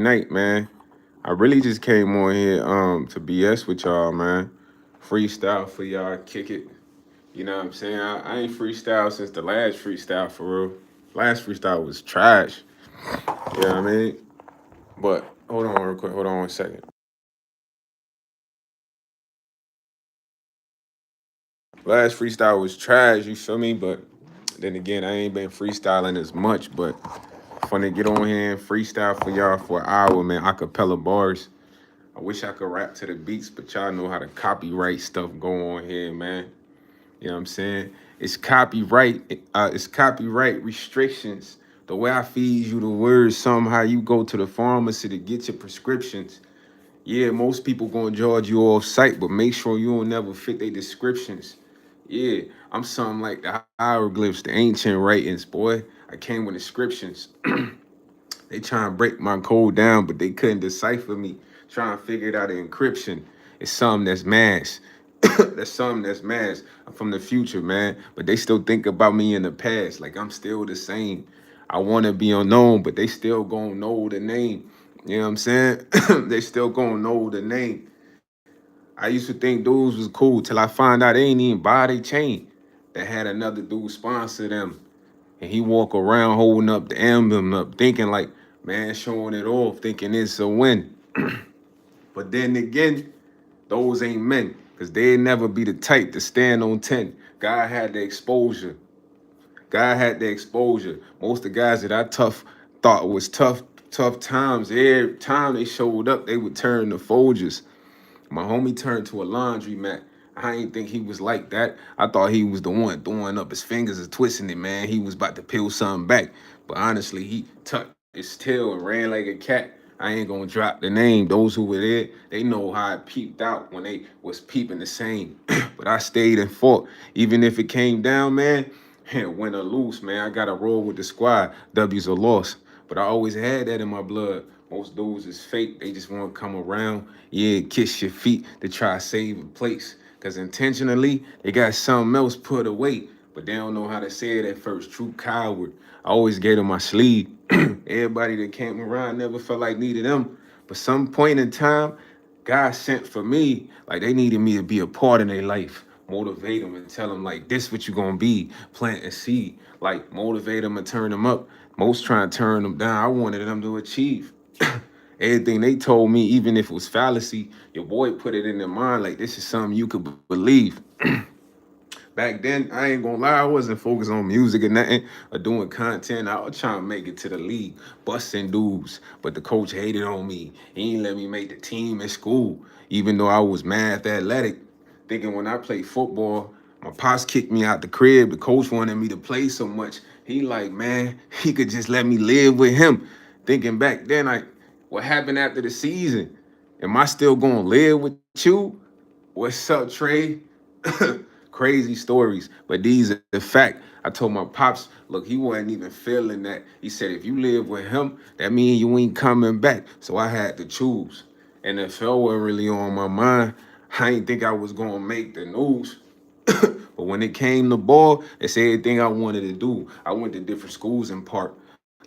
night, man. I really just came on here to BS with y'all, man. Freestyle for y'all, kick it. You know what I'm saying? I ain't freestyle since the last freestyle for real. Last freestyle was trash. You know what I mean? But hold on real quick, hold on 1 second. Last freestyle was trash, you feel me? But then again, I ain't been freestyling as much, but fun to get on here and freestyle for y'all for an hour, man. Acapella bars. I wish I could rap to the beats, but y'all know how to copyright stuff go on here, man. You know what I'm saying? It's copyright restrictions. The way I feed you the words, somehow you go to the pharmacy to get your prescriptions. Yeah, most people gonna charge you off site, but make sure you don't never fit their descriptions. Yeah, I'm something like the hieroglyphs, the ancient writings, boy. I came with inscriptions. They trying to break my code down, but they couldn't decipher me. Trying to figure it out the encryption. It's something that's mass. That's something that's mass. I'm from the future, man. But they still think about me in the past. Like I'm still the same. I want to be unknown, but they still gonna know the name. You know what I'm saying? They still gonna know the name. I used to think dudes was cool till I find out they ain't even buy their chain. That had another dude sponsor them. And he walk around holding up the emblem up, thinking like, man, showing it off, thinking it's a win. But then again, those ain't men, because they never be the type to stand on 10. God had the exposure. God had the exposure. Most of the guys that I thought was tough times. Every time they showed up, they would turn to Folgers. My homie turned to a laundromat. I ain't think he was like that. I thought he was the one throwing up his fingers and twisting it, man. He was about to peel something back. But honestly, he tucked his tail and ran like a cat. I ain't gonna drop the name. Those who were there, they know how it peeped out when they was peeping the same. But I stayed and fought. Even if it came down, man, win or lose, man. I gotta roll with the squad. W's or loss. But I always had that in my blood. Most dudes is fake. They just want to come around, yeah, kiss your feet to try to save a place. Because intentionally, they got something else put away, but they don't know how to say it at first. True coward. I always gave them my sleeve. Everybody that came around never felt like needed them. But some point in time, God sent for me, like they needed me to be a part of their life. Motivate them and tell them like this what you gonna be, plant a seed. Like motivate them and turn them up. Most trying to turn them down. I wanted them to achieve. Everything they told me, even if it was fallacy, your boy put it in their mind like this is something you could believe. Back then, I ain't gonna lie, I wasn't focused on music or nothing or doing content. I was trying to make it to the league, busting dudes. But the coach hated on me. He ain't let me make the team in school, even though I was math athletic. Thinking when I played football, my pops kicked me out the crib. The coach wanted me to play so much. He like, man, he could just let me live with him. Thinking back then, like, what happened after the season? Am I still gonna live with you? What's up, Trey? Crazy stories, but these are the fact. I told my pops, look, he wasn't even feeling that. He said, if you live with him, that means you ain't coming back. So I had to choose. And the NFL wasn't really on my mind. I ain't think I was gonna make the news. But when it came to ball, it's everything I wanted to do. I went to different schools in part.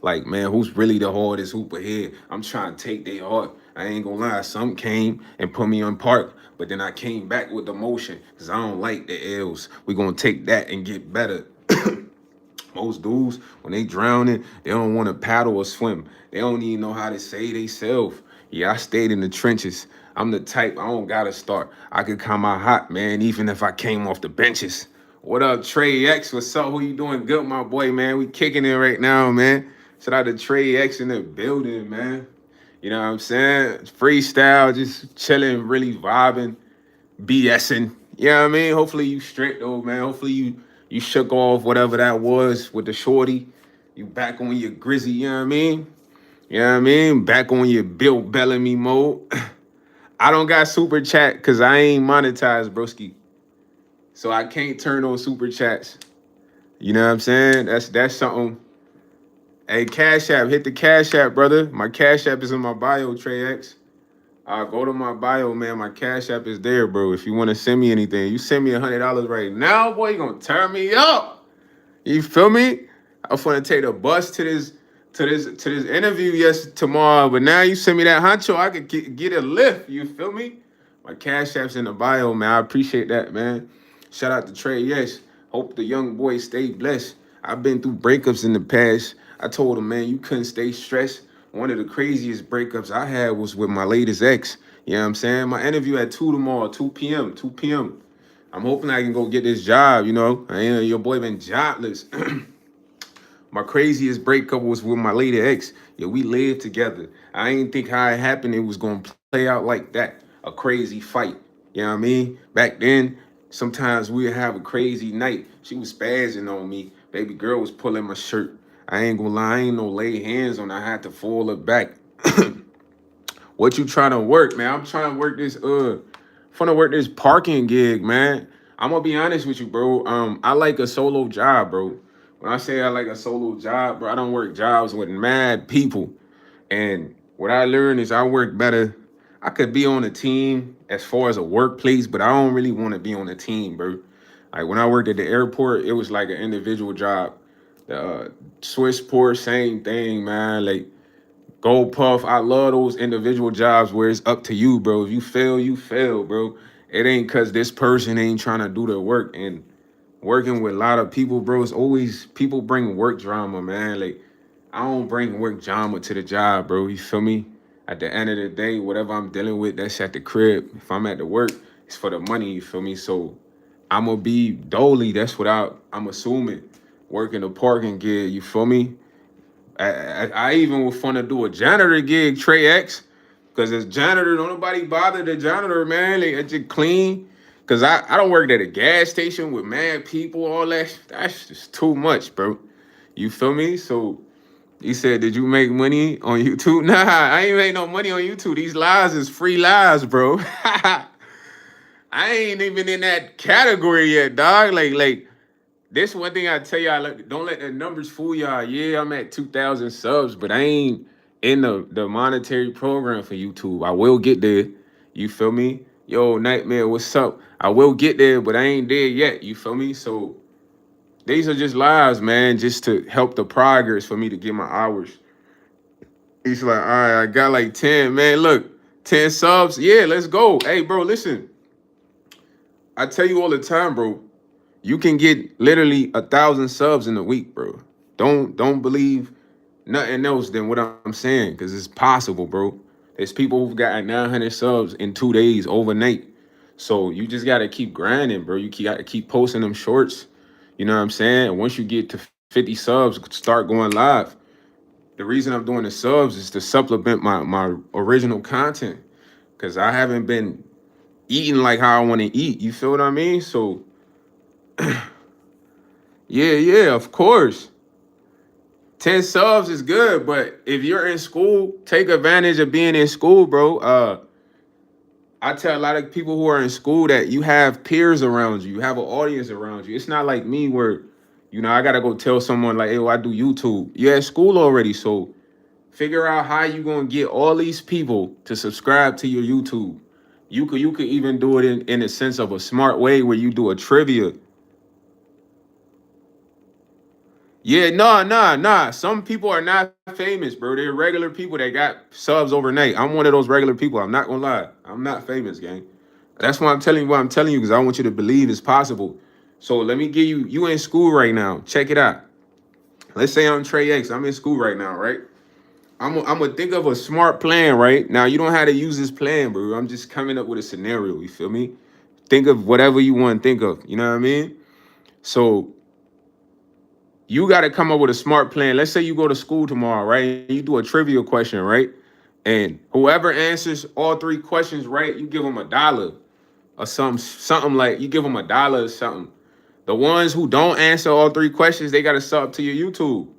Like, man, who's really the hardest hooper here? I'm trying to take their heart. I ain't gonna lie, some came and put me on park, but then I came back with the motion because I don't like the L's. We gonna take that and get better. Most dudes, when they drowning, they don't want to paddle or swim. They don't even know how to say they self. Yeah, I stayed in the trenches. I'm the type, I don't gotta start. I could come out hot, man, even if I came off the benches. What up, Trey X? What's up? Who you doing good, my boy, man? We kicking it right now, man. Shout out to Trey X in the building, man. You know what I'm saying? Freestyle, just chilling, really vibing, BSing. You know what I mean? Hopefully you straight though, man. Hopefully you shook off whatever that was with the shorty. You back on your grizzy, you know what I mean? You know what I mean? Back on your Bill Bellamy mode. I don't got super chat because I ain't monetized, broski. So I can't turn on super chats. You know what I'm saying? That's something. Hey, Cash App, hit the Cash App, brother. My Cash App is in my bio, Trey X. Go to my bio, man. My Cash App is there, bro. If you want to send me anything, you send me $100 right now, boy, you gonna turn me up. You feel me? I'm gonna take the bus to this to this interview tomorrow, but now you send me that honcho, I could get a lift. You feel me? My cash app's in the bio, man. I appreciate that, man. Shout out to Trey. Yes, hope the young boy stay blessed. I've been through breakups in the past. I told him, man, you couldn't stay stressed. One of the craziest breakups I had was with my latest ex. You know what I'm saying? My interview at 2 tomorrow, 2 p.m. 2 p.m. I'm hoping I can go get this job. You know, your boy been jobless. My craziest breakup was with my lady ex. Yeah, we lived together. I ain't think how it happened. It was gonna play out like that. A crazy fight. You know what I mean? Back then, sometimes we'd have a crazy night. She was spazzing on me. Baby girl was pulling my shirt. I ain't gonna lie, I ain't no lay hands on her. I had to fall her back. What you trying to work, man? I'm trying to work this parking gig, man. I'm gonna be honest with you, bro. I like a solo job, bro. When I say I like a solo job, bro, I don't work jobs with mad people. And what I learned is I work better. I could be on a team as far as a workplace, but I don't really want to be on a team, bro. Like when I worked at the airport, it was like an individual job. The Swissport, same thing, man. Like Gold Puff, I love those individual jobs where it's up to you, bro. If you fail, you fail, bro. It ain't cause this person ain't trying to do their work. And working with a lot of people, bro, it's always people bring work drama, man. Like I don't bring work drama to the job, bro. You feel me? At the end of the day, whatever I'm dealing with, that's at the crib. If I'm at the work, it's for the money, you feel me? So I'm gonna be dolly. That's what I'm assuming. Working a parking gig, you feel me? I even was fun to do a janitor gig, Trey X, because as janitor, don't nobody bother the janitor, man. They just clean. Cause I don't work at a gas station with mad people, all that. That's just too much, bro. You feel me? So he said, "Did you make money on YouTube?" Nah, I ain't make no money on YouTube. These lives is free lives, bro. I ain't even in that category yet, dog. Like this one thing I tell y'all, like, don't let the numbers fool y'all. Yeah, I'm at 2,000 subs, but I ain't in the monetary program for YouTube. I will get there. You feel me? Yo, Nightmare, what's up? I will get there, but I ain't there yet. You feel me? So these are just lives, man, just to help the progress for me to get my hours. He's like, all right, I got like 10, man. Look, 10 subs. Yeah, let's go. Hey, bro, listen. I tell you all the time, bro. You can get literally 1,000 subs in a week, bro. Don't believe nothing else than what I'm saying, because it's possible, bro. There's people who've got 900 subs in 2 days overnight. So you just gotta keep grinding, bro. Gotta keep posting them shorts. You know what I'm saying? And once you get to 50 subs, start going live. The reason I'm doing the subs is to supplement my original content, because I haven't been eating like how I want to eat. You feel what I mean? So yeah, of course. 10 subs is good, but if you're in school, take advantage of being in school, bro. I tell a lot of people who are in school that you have peers around you, you have an audience around you. It's not like me where, I gotta go tell someone like, hey, I do YouTube. You're at school already, so figure out how you gonna get all these people to subscribe to your YouTube. You could even do it in a sense of a smart way where you do a trivia. Yeah, nah. Some people are not famous, bro. They're regular people that got subs overnight. I'm one of those regular people. I'm not gonna lie. I'm not famous, gang. That's why I'm telling you what I'm telling you, because I want you to believe it's possible. So let me give you in school right now. Check it out. Let's say I'm Trey X. I'm in school right now, right? I'm gonna think of a smart plan, right? Now you don't have to use this plan, bro. I'm just coming up with a scenario. You feel me? Think of whatever you want to think of. You know what I mean? So you got to come up with a smart plan. Let's say you go to school tomorrow, right? You do a trivia question, right? And whoever answers all three questions right, you give them $1 or something like you give them $1 or something. The ones who don't answer all three questions, they got to sub to your YouTube.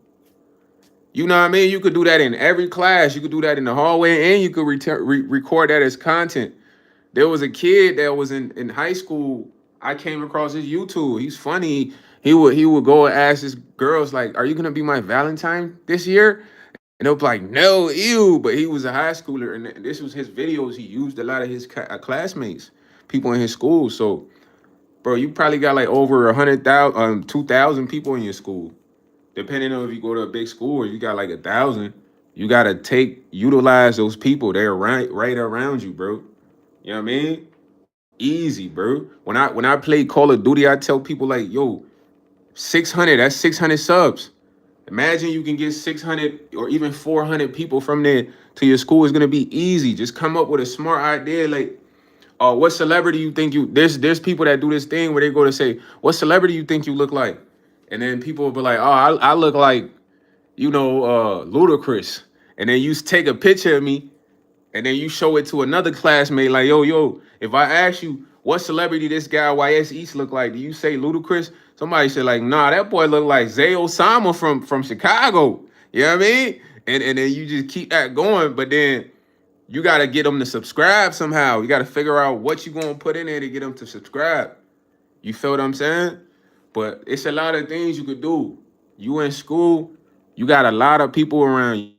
You know what I mean? You could do that in every class. You could do that in the hallway, and you could record that as content. There was a kid that was in high school. I came across his YouTube. He's funny. He would go and ask his girls like, "Are you gonna be my Valentine this year?" And they'll be like, "No, ew." But he was a high schooler, and this was his videos. He used a lot of his classmates, people in his school. So, bro, you probably got like over 100,000, 2,000 people in your school. depending on if you go to a big school or you got like 1,000, you gotta utilize those people. They're right around you, bro. You know what I mean? Easy, bro. When I play Call of Duty, I tell people like, yo, 600, that's 600 subs. Imagine you can get 600 or even 400 people from there to your school. Is gonna be easy. Just come up with a smart idea. Like, oh, what celebrity you think you? There's people that do this thing where they go to say, what celebrity you think you look like, and then people will be like, oh, I look like Ludacris, and then you take a picture of me and then you show it to another classmate, like, yo, if I ask you what celebrity this guy YsEats look like, do you say Ludacris? Somebody said, like, nah, that boy look like Zay Osama from Chicago. You know what I mean? And then you just keep that going, but then you gotta get them to subscribe somehow. You gotta figure out what you gonna put in there to get them to subscribe. You feel what I'm saying? But it's a lot of things you could do. You in school, you got a lot of people around you.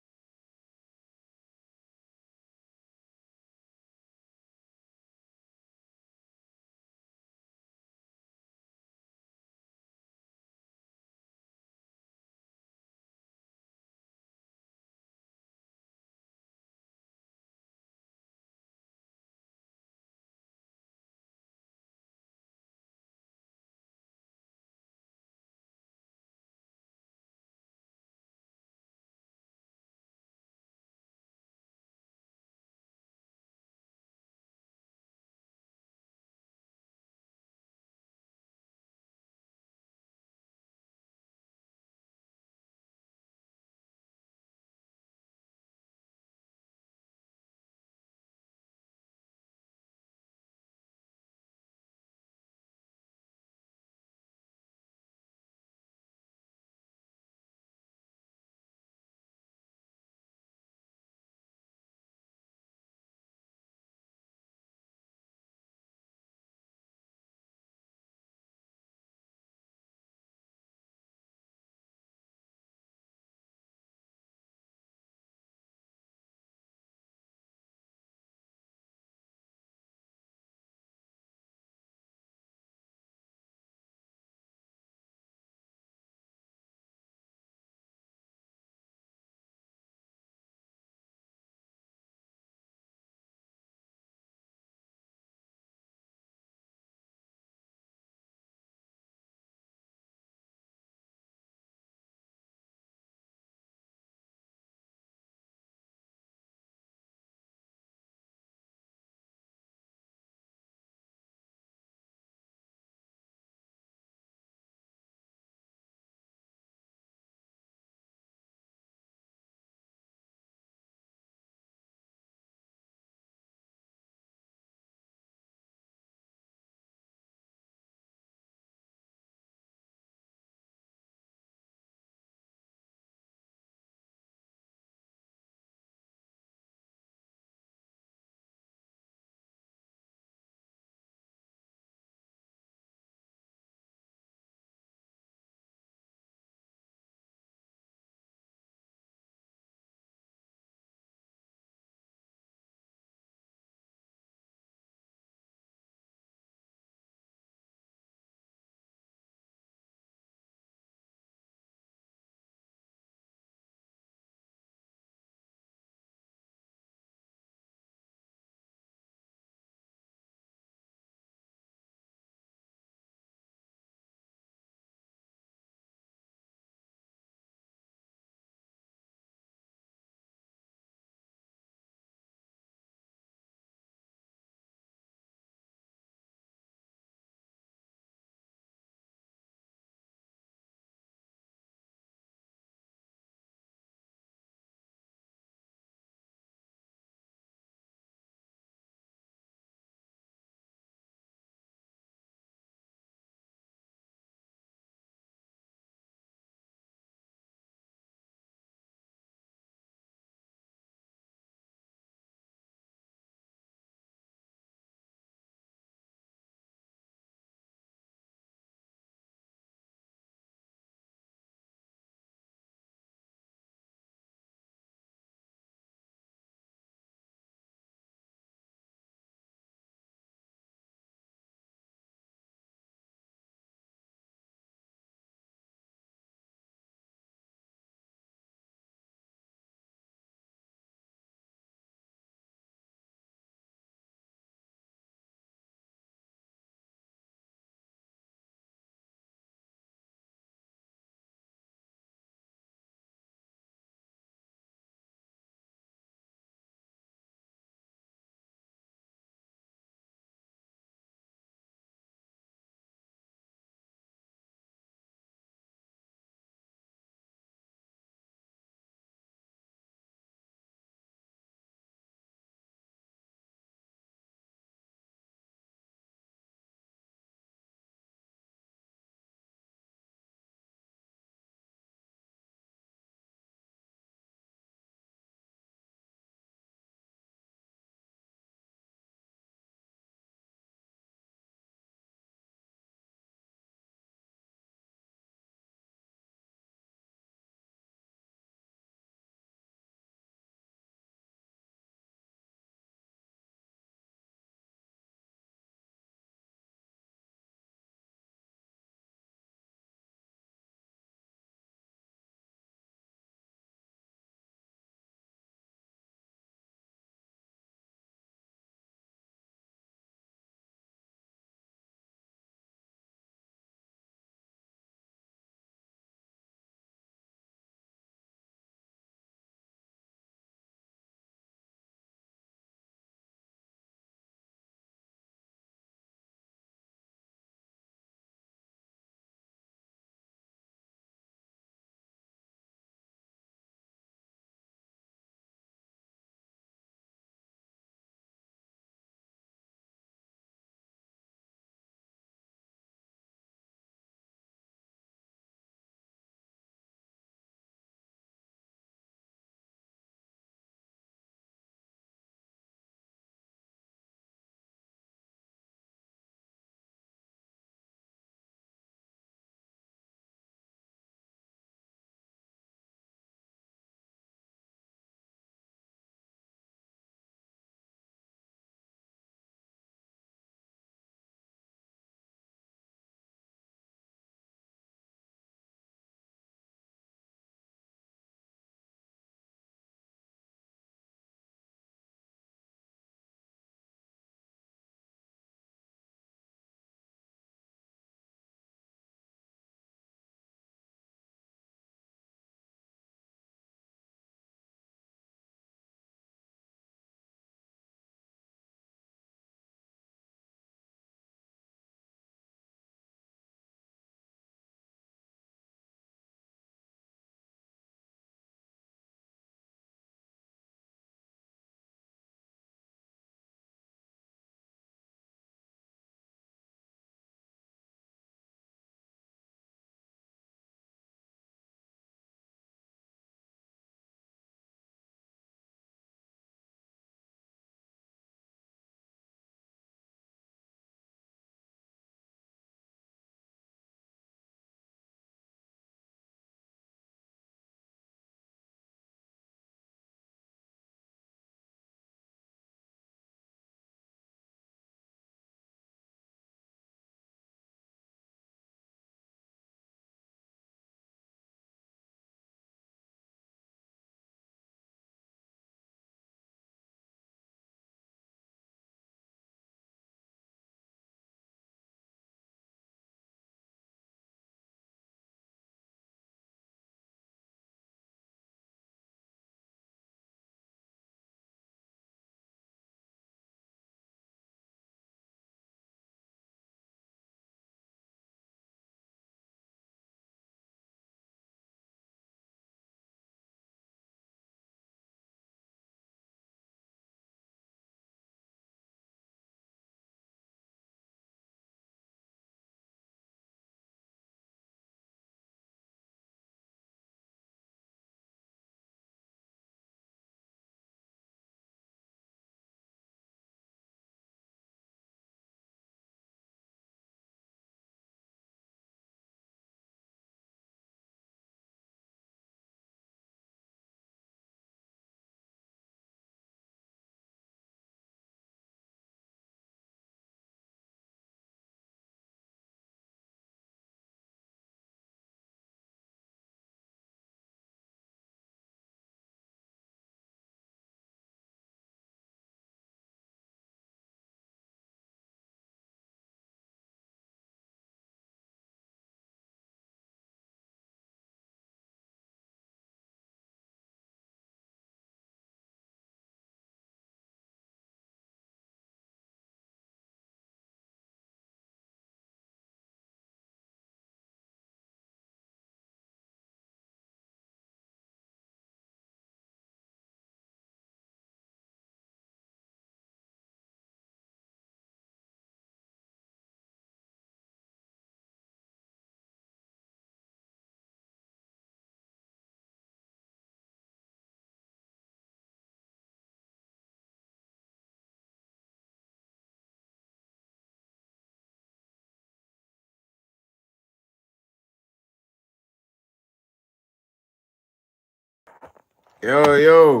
Yo,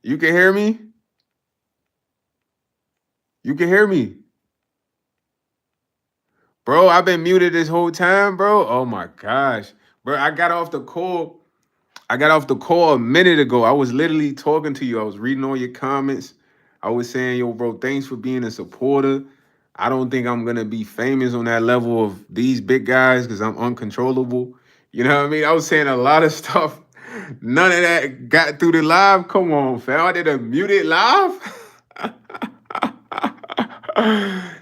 you can hear me? You can hear me? Bro, I've been muted this whole time, bro. Oh my gosh. Bro, I got off the call. I got off the call a minute ago. I was literally talking to you. I was reading all your comments. I was saying, yo, bro, thanks for being a supporter. I don't think I'm gonna be famous on that level of these big guys because I'm uncontrollable. You know what I mean? I was saying a lot of stuff. None of that got through the live. Come on, fam. I did a muted live.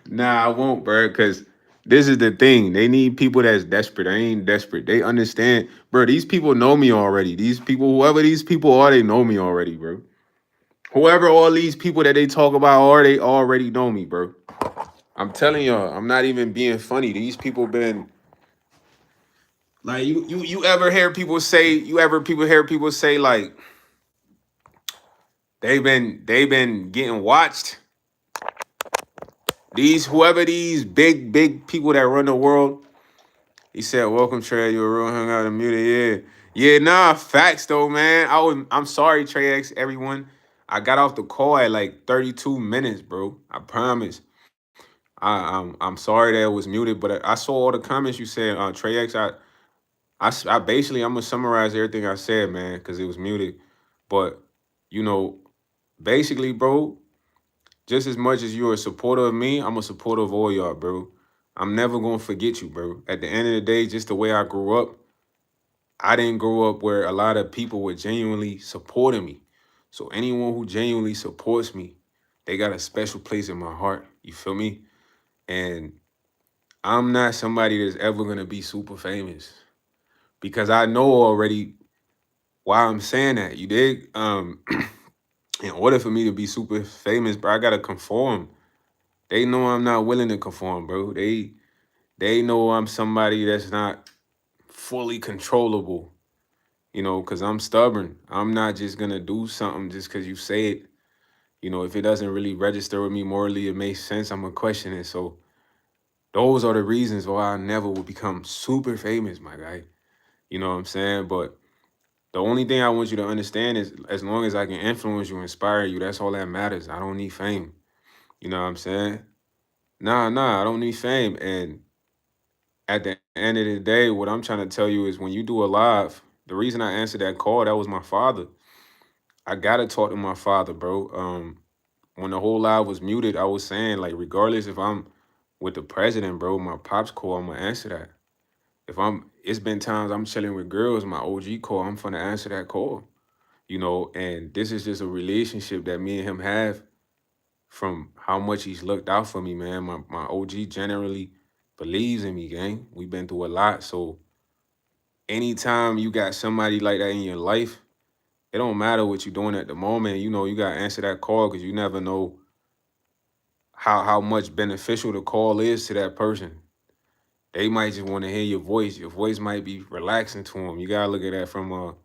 Nah, I won't, bro, because this is the thing. They need people that's desperate. I ain't desperate. They understand, bro. These people know me already. These people, whoever these people are, they know me already, bro. Whoever all these people that they talk about are, they already know me, bro. I'm telling y'all, I'm not even being funny. These people been like you ever hear people say, people hear people say like they've been getting watched. These whoever these big people that run the world. He said, "Welcome, Trey. You were real hung out and muted." Yeah, nah, facts though, man. I'm sorry, Trey X, everyone. I got off the call at like 32 minutes, bro. I promise. I'm sorry that it was muted, but I saw all the comments you said. Trey X, I basically I'm gonna summarize everything I said, man, because it was muted. But you know, basically, bro, just as much as you're a supporter of me, I'm a supporter of all y'all, bro. I'm never gonna forget you, bro. At the end of the day, just the way I grew up, I didn't grow up where a lot of people were genuinely supporting me. So anyone who genuinely supports me, they got a special place in my heart. You feel me? And I'm not somebody that's ever gonna be super famous because I know already why I'm saying that. You dig? In order for me to be super famous, bro, I gotta conform. They know I'm not willing to conform, bro. They know I'm somebody that's not fully controllable, you know, because I'm stubborn. I'm not just gonna do something just because you say it. You know, if it doesn't really register with me morally, it makes sense, I'm gonna question it. So those are the reasons why I never will become super famous, my guy. You know what I'm saying? But the only thing I want you to understand is as long as I can influence you, inspire you, that's all that matters. I don't need fame. You know what I'm saying? Nah, I don't need fame. And at the end of the day, what I'm trying to tell you is when you do a live, the reason I answered that call, that was my father. I gotta talk to my father, bro. When the whole live was muted, I was saying, like, regardless if I'm with the president, bro, my pops call, I'm gonna answer that. It's been times I'm chilling with girls, my OG call, I'm gonna answer that call, you know, and this is just a relationship that me and him have from how much he's looked out for me, man. My OG generally believes in me, gang. We've been through a lot, so anytime you got somebody like that in your life, it don't matter what you're doing at the moment. You know, you gotta answer that call because you never know how much beneficial the call is to that person. They might just want to hear your voice. Your voice might be relaxing to them. You gotta look at that from a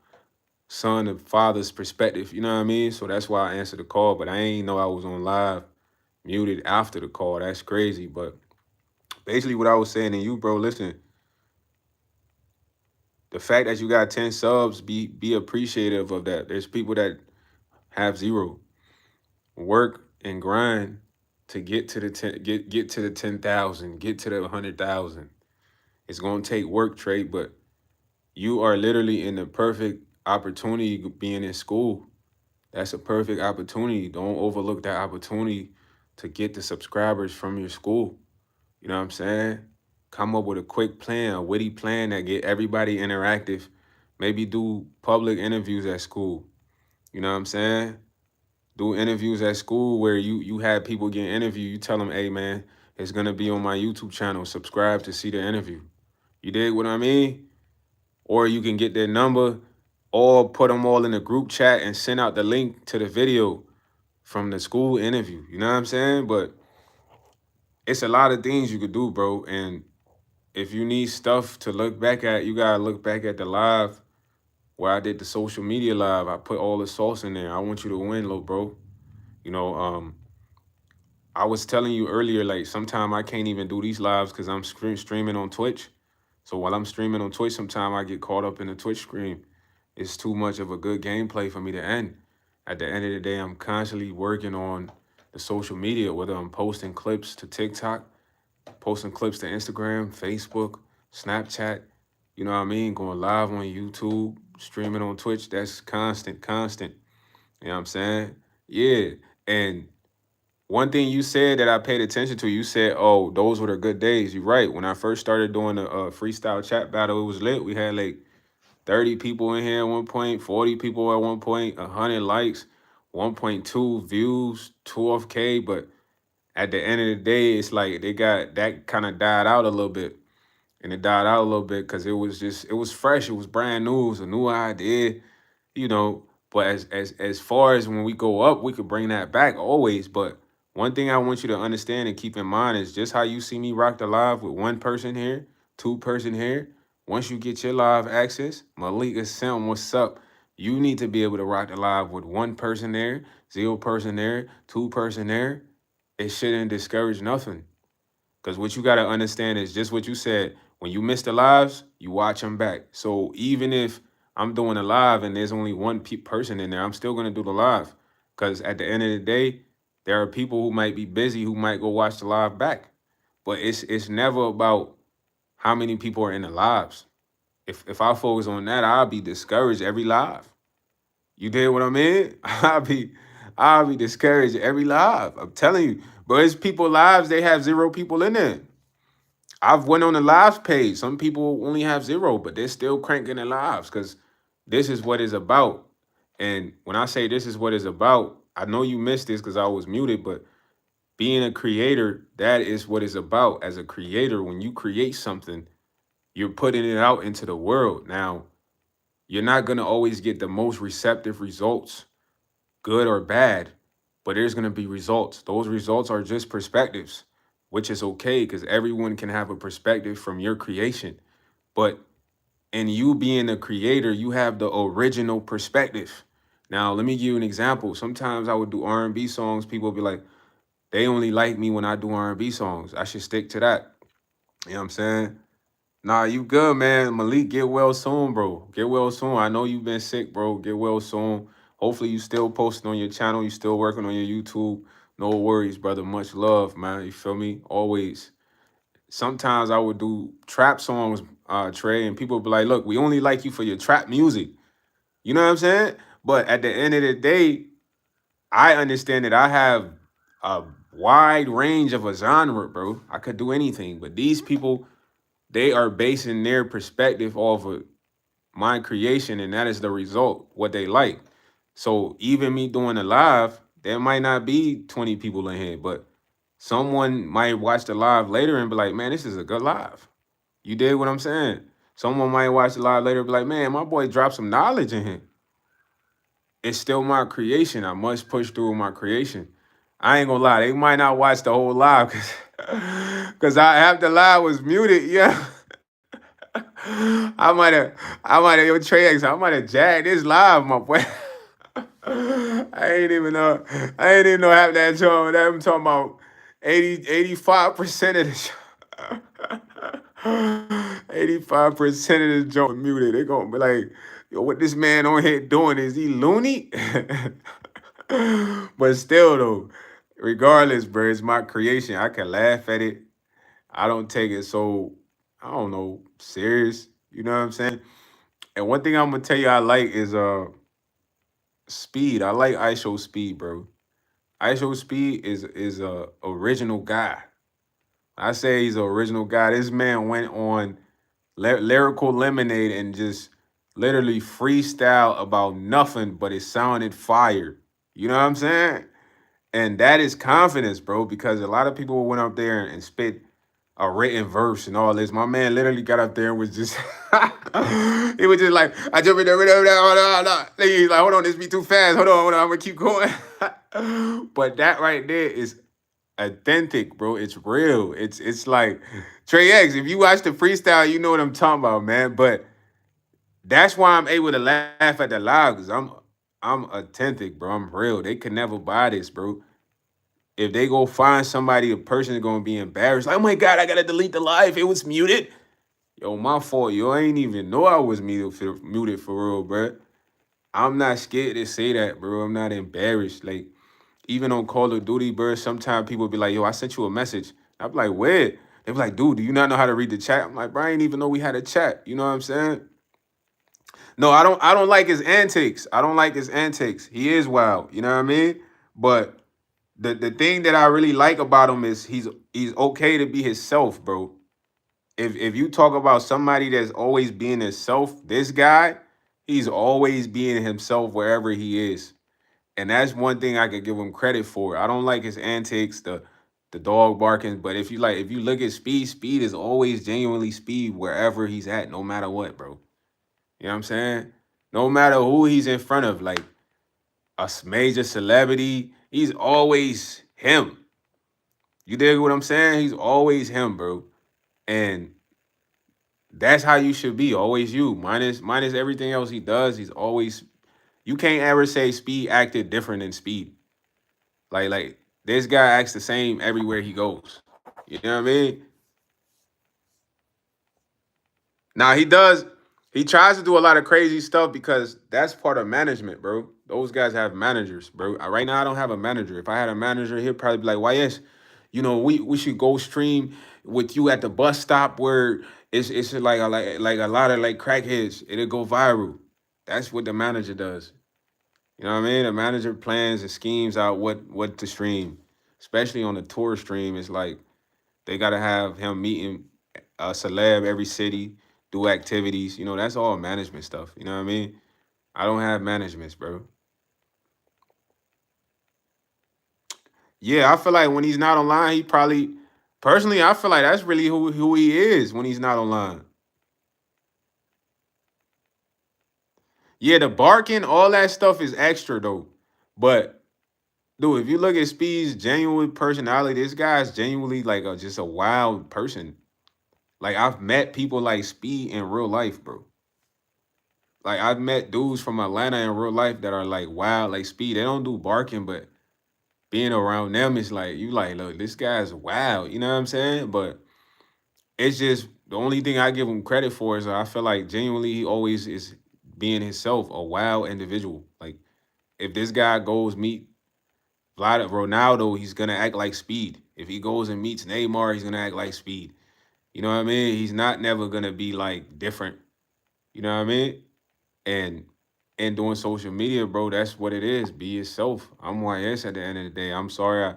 son and father's perspective. You know what I mean? So that's why I answered the call. But I ain't know I was on live, muted after the call. That's crazy. But basically, what I was saying to you, bro, listen. The fact that you got 10 subs, be appreciative of that. There's people that have zero. Work and grind to get to the 10, get to the 10,000, get to the 100,000. It's gonna take work, Trey, but you are literally in the perfect opportunity being in school. That's a perfect opportunity. Don't overlook that opportunity to get the subscribers from your school. You know what I'm saying? Come up with a quick plan, a witty plan that get everybody interactive. Maybe do public interviews at school. You know what I'm saying? Do interviews at school where you had people get interviewed. You tell them, hey man, it's gonna be on my YouTube channel. Subscribe to see the interview. You dig what I mean? Or you can get their number or put them all in a group chat and send out the link to the video from the school interview. You know what I'm saying? But it's a lot of things you could do, bro. And if you need stuff to look back at, you gotta look back at the live where I did the social media live. I put all the sauce in there. I want you to win, little bro. You know, I was telling you earlier, like sometime I can't even do these lives because I'm streaming on Twitch. So while I'm streaming on Twitch, sometime I get caught up in the Twitch stream. It's too much of a good gameplay for me to end. At the end of the day, I'm constantly working on the social media, whether I'm posting clips to TikTok, posting clips to Instagram, Facebook, Snapchat, you know what I mean? Going live on YouTube, streaming on Twitch. That's constant, constant. You know what I'm saying? Yeah. And one thing you said that I paid attention to, you said, oh, those were the good days. You're right. When I first started doing the freestyle chat battle, it was lit. We had like 30 people in here at one point, 40 people at one point, 100 likes, 1.2 views, 12K. But at the end of the day, it's like they got that kind of died out a little bit. And it died out a little bit because it was fresh. It was brand new. It was a new idea, you know. But as far as when we go up, we could bring that back always. But one thing I want you to understand and keep in mind is just how you see me rock the live with one person here, two-person here. Once you get your live access, Malik Sim, what's up? You need to be able to rock the live with one person there, zero person there, two-person there. It shouldn't discourage nothing. Because what you got to understand is just what you said. When you miss the lives, you watch them back. So even if I'm doing a live and there's only one person in there, I'm still going to do the live. Because at the end of the day, there are people who might be busy who might go watch the live back. But it's never about how many people are in the lives. If I focus on that, I'll be discouraged every live. You did what I mean? I'll be discouraged every live. I'm telling you. But it's people lives, they have zero people in there. I've went on the lives page. Some people only have zero, but they're still cranking their lives because this is what it's about. And when I say this is what it's about, I know you missed this because I was muted, but being a creator, that is what it's about. As a creator, when you create something, you're putting it out into the world. Now, you're not going to always get the most receptive results, good or bad, but there's going to be results. Those results are just perspectives, which is okay because everyone can have a perspective from your creation. But in you being a creator, you have the original perspective. Now, let me give you an example. Sometimes I would do R&B songs. People would be like, they only like me when I do R&B songs. I should stick to that. You know what I'm saying? Nah, you good, man. Malik, get well soon, bro. Get well soon. I know you've been sick, bro. Get well soon. Hopefully you still posting on your channel. You still working on your YouTube. No worries, brother. Much love, man. You feel me? Always. Sometimes I would do trap songs, Trey, and people would be like, look, we only like you for your trap music. You know what I'm saying? But at the end of the day, I understand that I have a wide range of a genre, bro. I could do anything. But these people, they are basing their perspective off of my creation, and that is the result, what they like. So even me doing a live, there might not be 20 people in here, but someone might watch the live later and be like, man, this is a good live. You did what I'm saying? Someone might watch the live later and be like, man, my boy dropped some knowledge in here. It's still my creation. I must push through my creation. I ain't gonna lie, they might not watch the whole live because I half the live was muted. Yeah. I might have yo Trey X, I might have jagged this live, my boy. I ain't even know. I ain't even know half that show. I'm talking about 85% of the show. 85% of the joint muted. They gonna be like, yo, what this man on here doing? Is he loony? But still though, regardless, bro, it's my creation. I can laugh at it. I don't take it so, I don't know, serious. You know what I'm saying? And one thing I'm gonna tell you I like is speed. I like ISO speed, bro. ISO speed is a original guy. I say he's an original guy. This man went on lyrical lemonade and just literally freestyle about nothing, but it sounded fire. You know what I'm saying? And that is confidence, bro, because a lot of people went up there and spit a written verse and all this. My man literally got up there and was just, he was just like, I jump in there, hold on. He's like, hold on, this be too fast. Hold on, I'm gonna keep going. But that right there is authentic, bro. It's real. It's like Trey X. If you watch the freestyle, you know what I'm talking about, man. But that's why I'm able to laugh at the live because I'm authentic, bro. I'm real. They could never buy this, bro. If they go find somebody, a person is gonna be embarrassed. Like, oh my god, I gotta delete the live. It was muted. Yo, my fault. Yo, I ain't even know I was muted for real, bro. I'm not scared to say that, bro. I'm not embarrassed. Like, even on Call of Duty, bro, sometimes people be like, yo, I sent you a message. I'm like, where? They be like, dude, do you not know how to read the chat? I'm like, bro, I didn't even know we had a chat. You know what I'm saying? No, I don't like his antics. I don't like his antics. He is wild. You know what I mean? But the thing that I really like about him is he's okay to be himself, bro. If you talk about somebody that's always being himself, this guy, he's always being himself wherever he is. And that's one thing I could give him credit for. I don't like his antics, the dog barking, but if you look at Speed, Speed is always genuinely Speed wherever he's at, no matter what, bro. You know what I'm saying? No matter who he's in front of, like major celebrity, he's always him. You dig what I'm saying? He's always him, bro. And that's how you should be, always you. Minus everything else he does, he's always you can't ever say Speed acted different than Speed. Like this guy acts the same everywhere he goes. You know what I mean? Now he does. He tries to do a lot of crazy stuff because that's part of management, bro. Those guys have managers, bro. Right now, I don't have a manager. If I had a manager, he'd probably be like, "Why yes, we should go stream with you at the bus stop where it's like a lot of like crackheads. It'll go viral." That's what the manager does. You know what I mean? The manager plans and schemes out what to stream, especially on the tour stream. It's like they gotta have him meeting a celeb every city, do activities. That's all management stuff. You know what I mean? I don't have managements, bro. Yeah, I feel like when he's not online, he probably personally, I feel like that's really who he is when he's not online. Yeah, the barking, all that stuff is extra though. But dude, if you look at Speed's genuine personality, this guy's genuinely like just a wild person. Like I've met people like Speed in real life, bro. Like I've met dudes from Atlanta in real life that are like wild, like Speed. They don't do barking, but being around them is like you like, look, this guy's wild. You know what I'm saying? But it's just the only thing I give him credit for is I feel like genuinely he always is being himself, a wild individual. Like if this guy goes meet Ronaldo, he's gonna act like Speed. If he goes and meets Neymar, he's gonna act like Speed. You know what I mean? He's not never gonna be like different. You know what I mean? And doing social media, bro, that's what it is. Be yourself. I'm YS at the end of the day. I'm sorry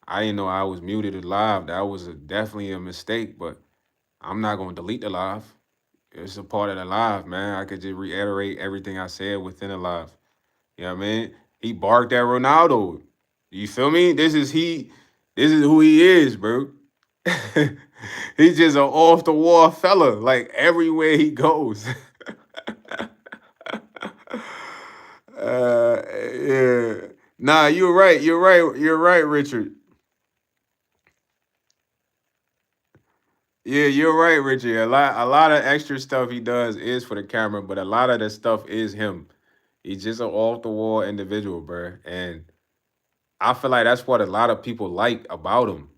I didn't know I was muted live. That was definitely a mistake, but I'm not gonna delete the live. It's a part of the live, man. I could just reiterate everything I said within the live. You know what I mean? He barked at Ronaldo. You feel me? This is who he is, bro. He's just an off the wall fella, like everywhere he goes. Yeah. Nah, you're right. You're right. You're right, Richard. Yeah, you're right, Richard. A lot of extra stuff he does is for the camera, but a lot of the stuff is him. He's just an off the wall individual, bro. And I feel like that's what a lot of people like about him.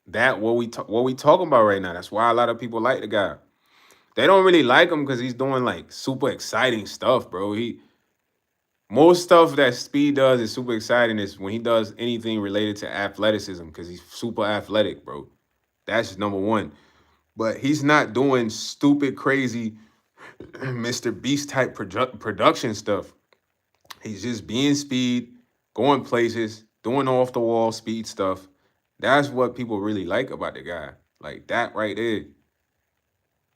That what we talking about right now. That's why a lot of people like the guy. They don't really like him because he's doing like super exciting stuff, bro. Most stuff that Speed does is super exciting is when he does anything related to athleticism because he's super athletic, bro. That's number one. But he's not doing stupid, crazy Mr. Beast type production stuff. He's just being Speed, going places, doing off the wall Speed stuff. That's what people really like about the guy. Like that right there.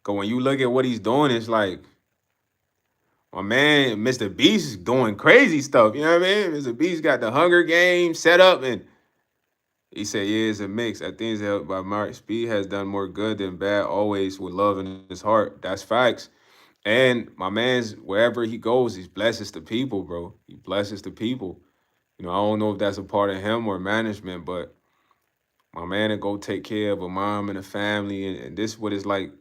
Cause when you look at what he's doing, it's like my man, Mr. Beast is doing crazy stuff. You know what I mean? Mr. Beast got the Hunger Games set up, and he said, "Yeah, it's a mix. I think it's helped by Mark. Speed has done more good than bad, always with love in his heart. That's facts." And my man's wherever he goes, he blesses the people, bro. He blesses the people. I don't know if that's a part of him or management, but my man to go take care of a mom and a family, and this what it's like.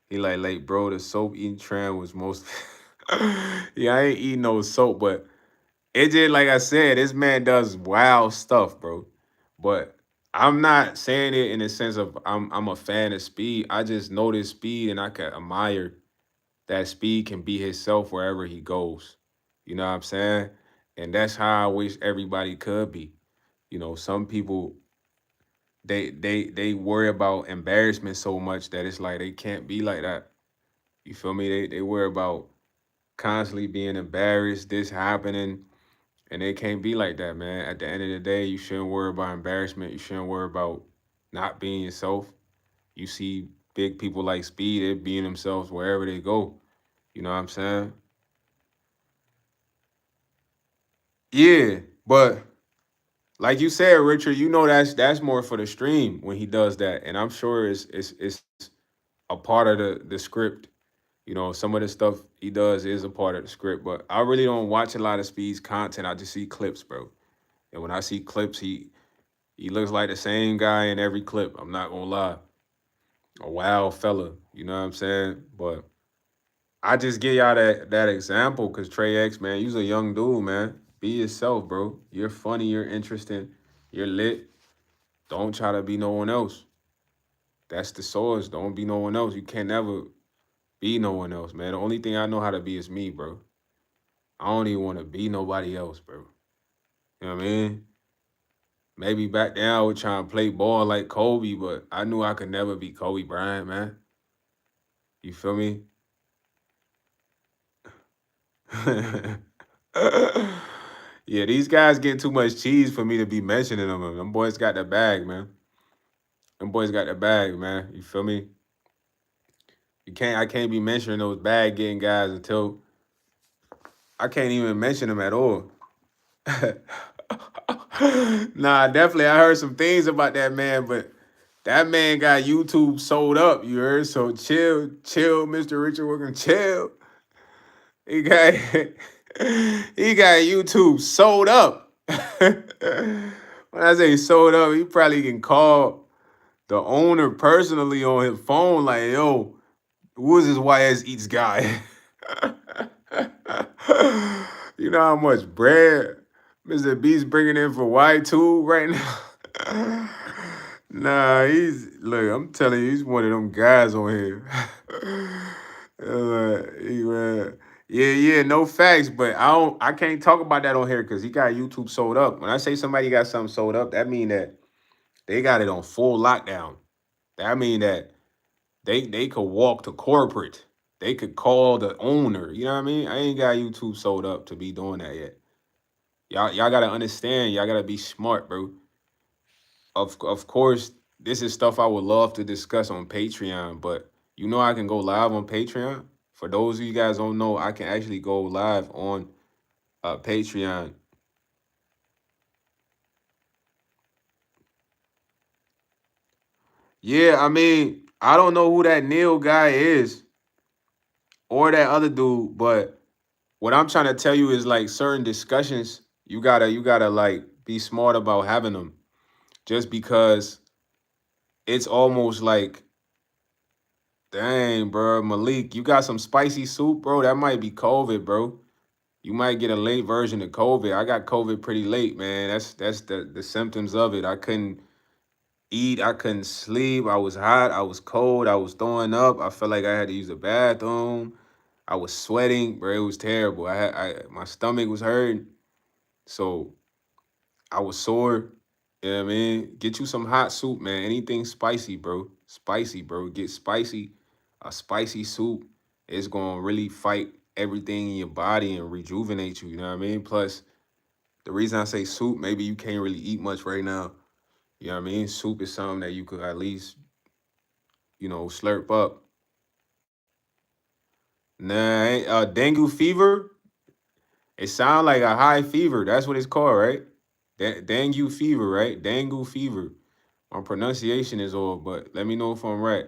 He like, bro, the soap eating trend was most. Yeah, I ain't eating no soap, but it just like I said, this man does wild stuff, bro. But I'm not saying it in the sense of I'm a fan of Speed. I just notice Speed and I can admire that Speed can be himself wherever he goes. You know what I'm saying? And that's how I wish everybody could be. You know, some people they worry about embarrassment so much that it's like they can't be like that. You feel me? They worry about constantly being embarrassed, this happening, and they can't be like that, man. At the end of the day, you shouldn't worry about embarrassment. You shouldn't worry about not being yourself. You see big people like Speed, they being themselves wherever they go. You know what I'm saying? Yeah, but like you said, Richard, you know that's more for the stream when he does that, and I'm sure it's a part of the script. You know, some of the stuff he does is a part of the script, but I really don't watch a lot of Speed's content. I just see clips, bro. And when I see clips, he looks like the same guy in every clip. I'm not gonna lie, a wild fella. You know what I'm saying? But I just give y'all that example because Trey X, man, you's a young dude, man. Be yourself, bro. You're funny. You're interesting. You're lit. Don't try to be no one else. That's the source. Don't be no one else. You can never be no one else, man. The only thing I know how to be is me, bro. I don't even want to be nobody else, bro. You know what I mean? Maybe back then I was trying to play ball like Kobe, but I knew I could never be Kobe Bryant, man. You feel me? Yeah, these guys get too much cheese for me to be mentioning them. Them boys got the bag, man. Them boys got the bag, man. You feel me? I can't be mentioning those bag getting guys until I can't even mention them at all. Nah, definitely. I heard some things about that man, but that man got YouTube sold up. You heard? So chill, chill, Mr. Richard Wilkins, chill. He got he got YouTube sold up. When I say sold up, he probably can call the owner personally on his phone, like, yo, who is this YsEats guy? You know how much bread Mr. Beast bringing in for Y2 right now? Nah, look, I'm telling you, he's one of them guys on here. Yeah, yeah, no facts, but I can't talk about that on here because he got YouTube sold up. When I say somebody got something sold up, that mean that they got it on full lockdown. That mean that they could walk to corporate. They could call the owner. You know what I mean? I ain't got YouTube sold up to be doing that yet. Y'all gotta understand. Y'all gotta be smart, bro. Of course, this is stuff I would love to discuss on Patreon, but you know I can go live on Patreon. For those of you guys don't know, I can actually go live on Patreon. Yeah, I mean, I don't know who that Neil guy is or that other dude, but what I'm trying to tell you is like certain discussions, you gotta like be smart about having them. Just because it's almost like, dang, bro, Malik, you got some spicy soup, bro. That might be COVID, bro. You might get a late version of COVID. I got COVID pretty late, man. That's the symptoms of it. I couldn't eat, I couldn't sleep. I was hot, I was cold, I was throwing up. I felt like I had to use the bathroom. I was sweating, bro. It was terrible. My stomach was hurting. So I was sore. You know what I mean? Get you some hot soup, man. Anything spicy, bro. Spicy, bro. Get spicy. A spicy soup is gonna really fight everything in your body and rejuvenate you. You know what I mean? Plus, the reason I say soup, maybe you can't really eat much right now. You know what I mean? Soup is something that you could at least, slurp up. Nah, dengue fever. It sounds like a high fever. That's what it's called, right? Dengue fever, right? Dengue fever. My pronunciation is off, but let me know if I'm right.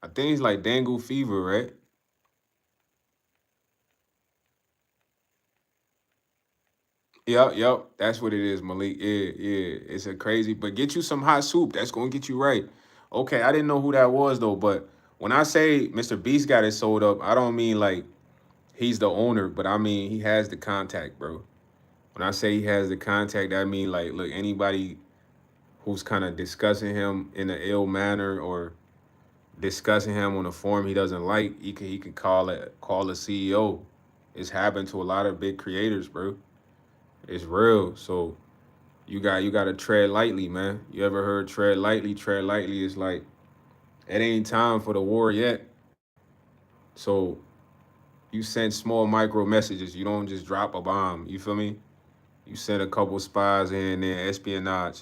I think it's like dengue fever, right? Yep, yep. That's what it is, Malik. Yeah, yeah. It's a crazy, but get you some hot soup. That's gonna get you right. Okay, I didn't know who that was though, but when I say Mr. Beast got it sold up, I don't mean like he's the owner, but I mean he has the contact, bro. When I say he has the contact, I mean like, look, anybody who's kind of discussing him in an ill manner or discussing him on a form he doesn't like, he can call a CEO. It's happened to a lot of big creators, bro. It's real. So you got to tread lightly, man. You ever heard tread lightly? Tread lightly is like it ain't time for the war yet. So you send small micro messages. You don't just drop a bomb. You feel me? You send a couple spies in there, espionage.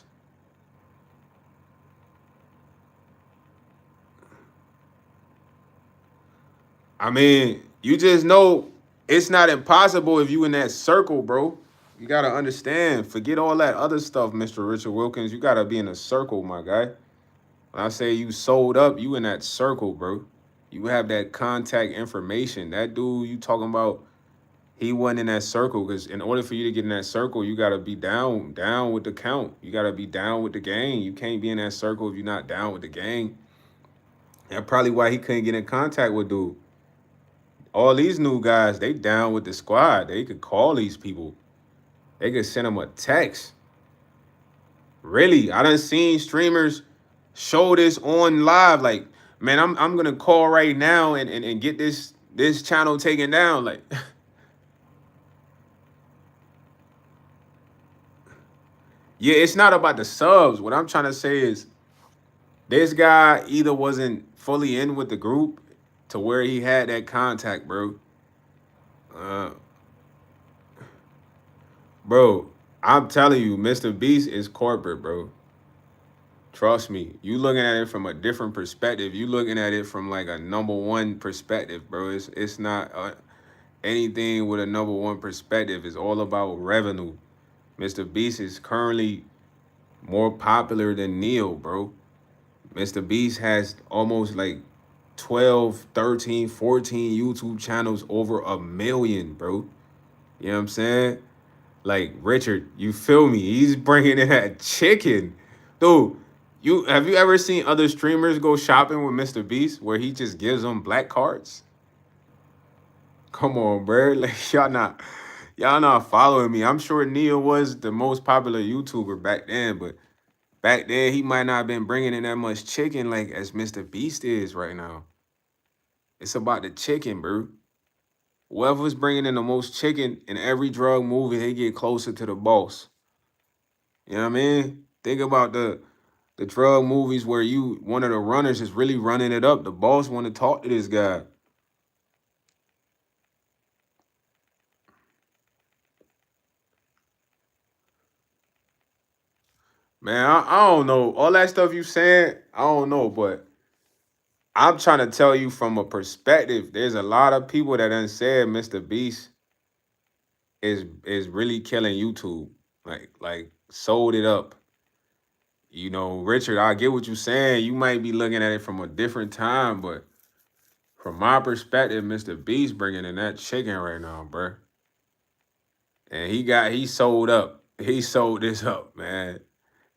I mean, you just know it's not impossible if you in that circle, bro. You gotta understand. Forget all that other stuff, Mr. Richard Wilkins. You gotta be in a circle, my guy. When I say you sold up, you in that circle, bro. You have that contact information. That dude you talking about, he wasn't in that circle because in order for you to get in that circle, you gotta be down with the count. You gotta be down with the gang. You can't be in that circle if you're not down with the gang. And probably why he couldn't get in contact with dude. All these new guys, they down with the squad. They could call these people. They could send them a text. Really, I done seen streamers show this on live. Like, man, I'm gonna call right now and get this channel taken down. Like, yeah, it's not about the subs. What I'm trying to say is this guy either wasn't fully in with the group to where he had that contact, bro. Uh, bro, I'm telling you, Mr. Beast is corporate, bro. Trust me. You looking at it from a different perspective. You looking at it from like a number one perspective, bro. It's not anything with a number one perspective. It's all about revenue. Mr. Beast is currently more popular than Neil, bro. Mr. Beast has almost like 12, 13, 14 YouTube channels over a million, bro. You know what I'm saying? Like Richard, you feel me? He's bringing in that chicken, dude. You ever seen other streamers go shopping with Mr. Beast where he just gives them black cards? Come on, bro. Like y'all not following me. I'm sure Neil was the most popular YouTuber back then, but back then he might not have been bringing in that much chicken like as Mr. Beast is right now. It's about the chicken, bro. Whoever's bringing in the most chicken in every drug movie, they get closer to the boss. You know what I mean? Think about the drug movies where you one of the runners is really running it up. The boss want to talk to this guy. Man, I don't know. All that stuff you saying, I don't know, but I'm trying to tell you from a perspective. There's a lot of people that done said Mr. Beast is really killing YouTube. Like sold it up. You know, Richard, I get what you're saying. You might be looking at it from a different time, but from my perspective, Mr. Beast bringing in that chicken right now, bruh. And he sold up. He sold this up, man.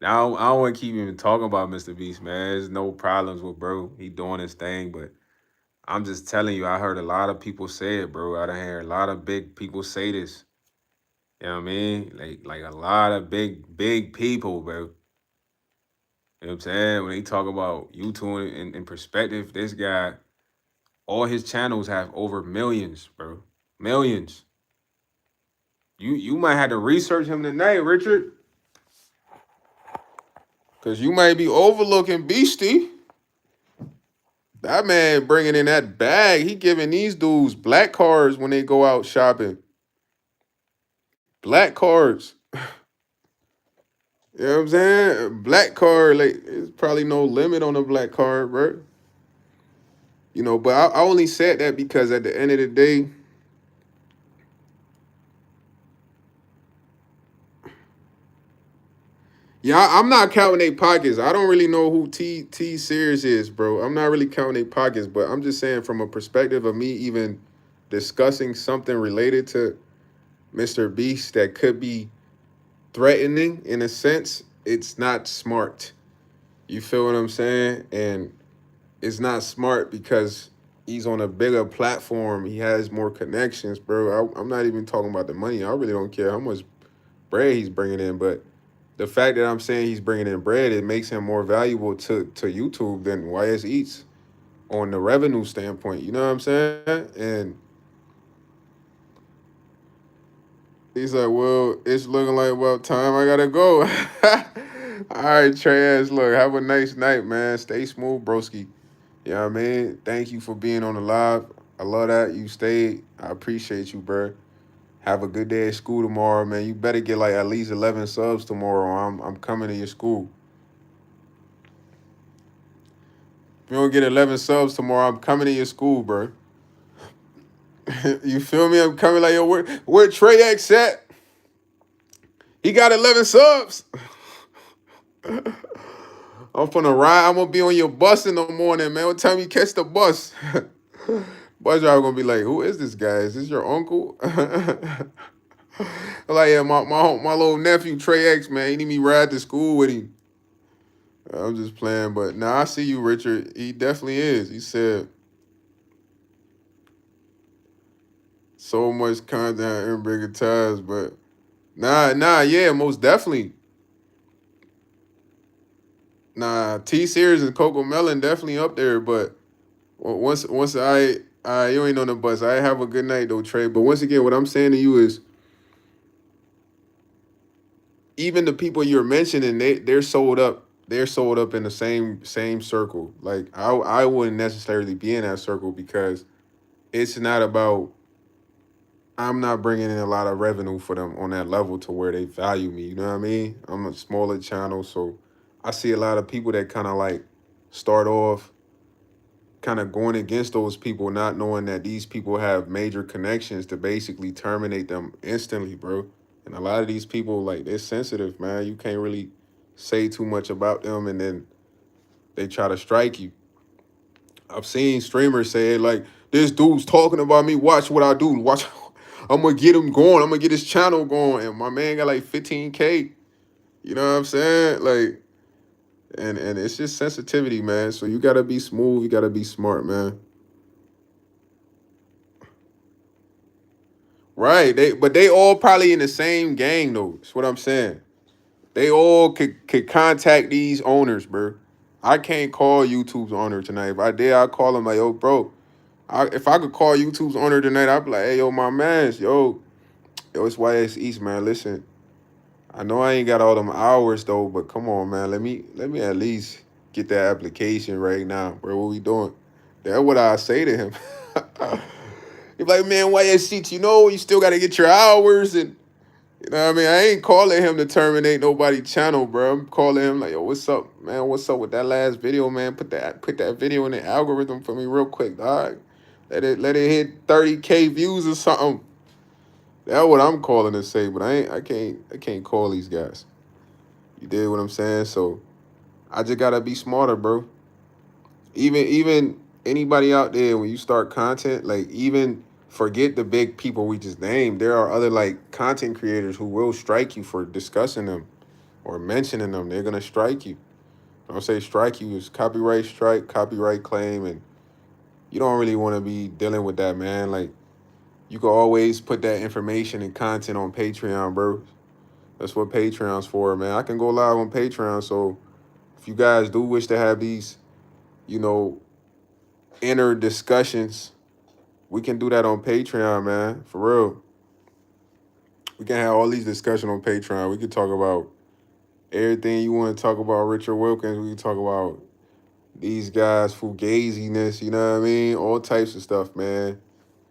Now I don't want to keep even talking about Mr. Beast, man. There's no problems with bro. He doing his thing, but I'm just telling you, I heard a lot of people say it, bro. I done heard a lot of big people say this. You know what I mean? Like a lot of big people, bro. You know what I'm saying? When they talk about YouTube in perspective, this guy, all his channels have over millions, bro. Millions. You might have to research him tonight, Richard. Cause you might be overlooking Beastie. That man bringing in that bag. He giving these dudes black cards when they go out shopping. Black cards. You know what I'm saying? Black card, like there's probably no limit on a black card, bro. You know, but I only said that because at the end of the day, yeah, I'm not counting their pockets. I don't really know who T Series is, bro. I'm not really counting their pockets, but I'm just saying from a perspective of me even discussing something related to Mr. Beast that could be threatening in a sense, it's not smart. You feel what I'm saying? And it's not smart because he's on a bigger platform. He has more connections, bro. I'm not even talking about the money. I really don't care how much bread he's bringing in, but the fact that I'm saying he's bringing in bread, it makes him more valuable to YouTube than YsEats on the revenue standpoint. You know what I'm saying? And he's like, well, it's looking like about time I gotta go. All right, Trey, look, have a nice night, man. Stay smooth, broski. You know what I mean? Thank you for being on the live. I love that you stayed. I appreciate you, bro. Have a good day at school tomorrow, man. You better get like at least 11 subs tomorrow. I'm coming to your school. If you don't get 11 subs tomorrow, I'm coming to your school, bro. You feel me? I'm coming like, yo, where Trey X at? He got 11 subs. I'm finna ride. I'm gonna be on your bus in the morning, man. What time you catch the bus? Bus driver gonna be like, who is this guy? Is this your uncle? Like, yeah, my little nephew Trey X, man. He need me ride to school with him. I'm just playing, but now I see you, Richard. He definitely is. He said so much content in bigger ties, but yeah, most definitely. Nah, T Series and Coco Melon definitely up there, but once you ain't on the bus. I have a good night though, Trey. But once again, what I'm saying to you is even the people you're mentioning, they're sold up. They're sold up in the same circle. Like I wouldn't necessarily be in that circle because it's not about I'm not bringing in a lot of revenue for them on that level to where they value me. You know what I mean? I'm a smaller channel, so I see a lot of people that kind of like start off kind of going against those people, not knowing that these people have major connections to basically terminate them instantly, bro. And a lot of these people, like, they're sensitive, man. You can't really say too much about them, and then they try to strike you. I've seen streamers say, like, this dude's talking about me. Watch what I do. Watch. I'm going to get him going. I'm going to get his channel going. And my man got like 15K. You know what I'm saying? Like, and it's just sensitivity, man. So you got to be smooth. You got to be smart, man. Right. But they all probably in the same gang, though. That's what I'm saying. They all could contact these owners, bro. I can't call YouTube's owner tonight. If I did, I'd call him like, yo, bro. If I could call YouTube's owner tonight, I'd be like, hey, yo, my mans, yo, it's YsEats, man. Listen, I know I ain't got all them hours though, but come on, man. Let me at least get that application right now, bro. What we doing? That's what I say to him. He's like, man, YsEats, you still got to get your hours and. You know what I mean? I ain't calling him to terminate nobody's channel, bro. I'm calling him like, yo, what's up, man? What's up with that last video, man? Put that video in the algorithm for me real quick, dog. Let it hit 30K views or something. That's what I'm calling to say, but I can't call these guys. You did what I'm saying? So I just gotta be smarter, bro. Even anybody out there when you start content, like even forget the big people we just named. There are other like content creators who will strike you for discussing them or mentioning them. They're gonna strike you. I'll say strike you is copyright strike, copyright claim, and you don't really want to be dealing with that, man. Like you can always put that information and content on Patreon, bro. That's what Patreon's for, man. I can go live on Patreon, so if you guys do wish to have these, you know, inner discussions, we can do that on Patreon, man. For real. We can have all these discussions on Patreon. We can talk about everything you want to talk about. Richard Wilkins. We can talk about these guys' fugaziness, you know what I mean? All types of stuff, man.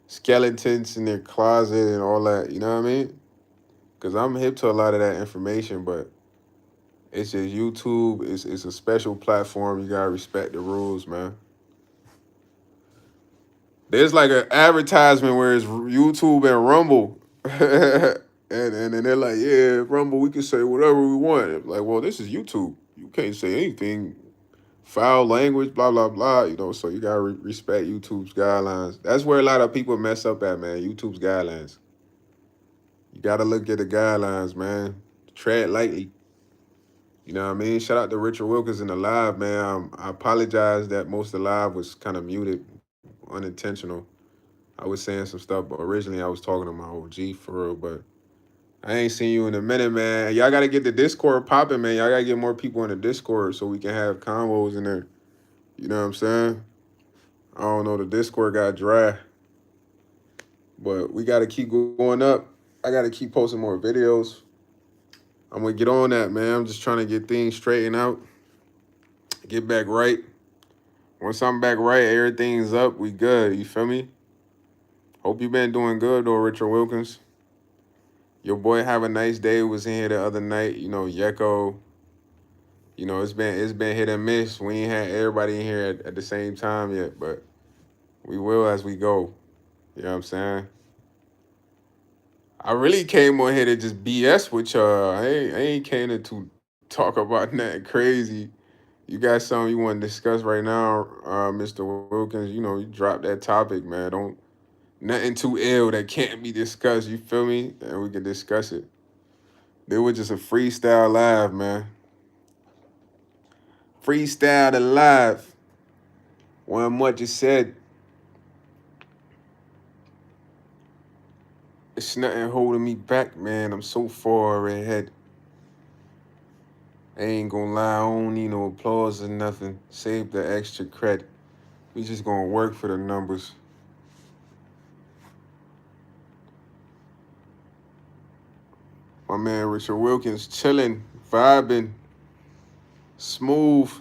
Skeletons in their closet and all that, you know what I mean? Because I'm hip to a lot of that information, but it's just YouTube. It's a special platform. You got to respect the rules, man. There's like an advertisement where it's YouTube and Rumble. And then they're like, yeah, Rumble, we can say whatever we want. I'm like, well, this is YouTube. You can't say anything. Foul language, blah, blah, blah. So you got to respect YouTube's guidelines. That's where a lot of people mess up at, man. YouTube's guidelines. You got to look at the guidelines, man. Tread lightly. You know what I mean? Shout out to Richard Wilkins in the live, man. I apologize that most of the live was kind of muted, unintentional. I was saying some stuff, but originally I was talking to my OG for real, but I ain't seen you in a minute, man. Y'all gotta get the Discord popping, man. Y'all gotta get more people in the Discord so we can have convos in there. You know what I'm saying? I don't know. The Discord got dry, but we gotta keep going up. I gotta keep posting more videos. I'm gonna get on that, man. I'm just trying to get things straightened out, get back right. Once I'm back right, everything's up. We good. You feel me? Hope you been doing good though, Richard Wilkins. Your boy have a nice day was in here the other night. You know, Yeko. You know, it's been hit and miss. We ain't had everybody in here at the same time yet, but we will as we go. You know what I'm saying? I really came on here to just BS with y'all. I ain't came to talk about nothing crazy. You got something you want to discuss right now, Mr. Wilkins? You know, you drop that topic, man. Don't nothing too ill that can't be discussed. You feel me? And we can discuss it. It was just a freestyle live, man. Freestyle alive. One much is said. It's nothing holding me back, man. I'm so far ahead. I ain't gonna lie, I don't need no applause or nothing. Save the extra credit. We just gonna work for the numbers. My man Richard Wilkins chilling, vibing, smooth.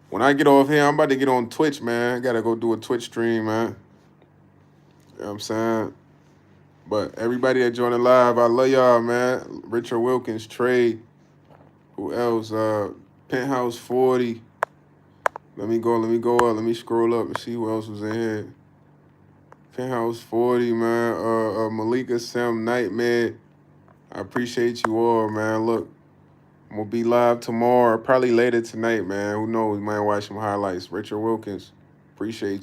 When I get off here, I'm about to get on Twitch, man. I gotta go do a Twitch stream, man. You know what I'm saying? But everybody that joined the live, I love y'all, man. Richard Wilkins, Trey, who else? Penthouse 40. Let me go up, let me scroll up and see who else was in here. Penthouse 40, man. Malika Sam Nightmare. I appreciate you all, man. Look, I'm gonna be live tomorrow, probably later tonight, man. Who knows? We might watch some highlights. Richard Wilkins, appreciate you.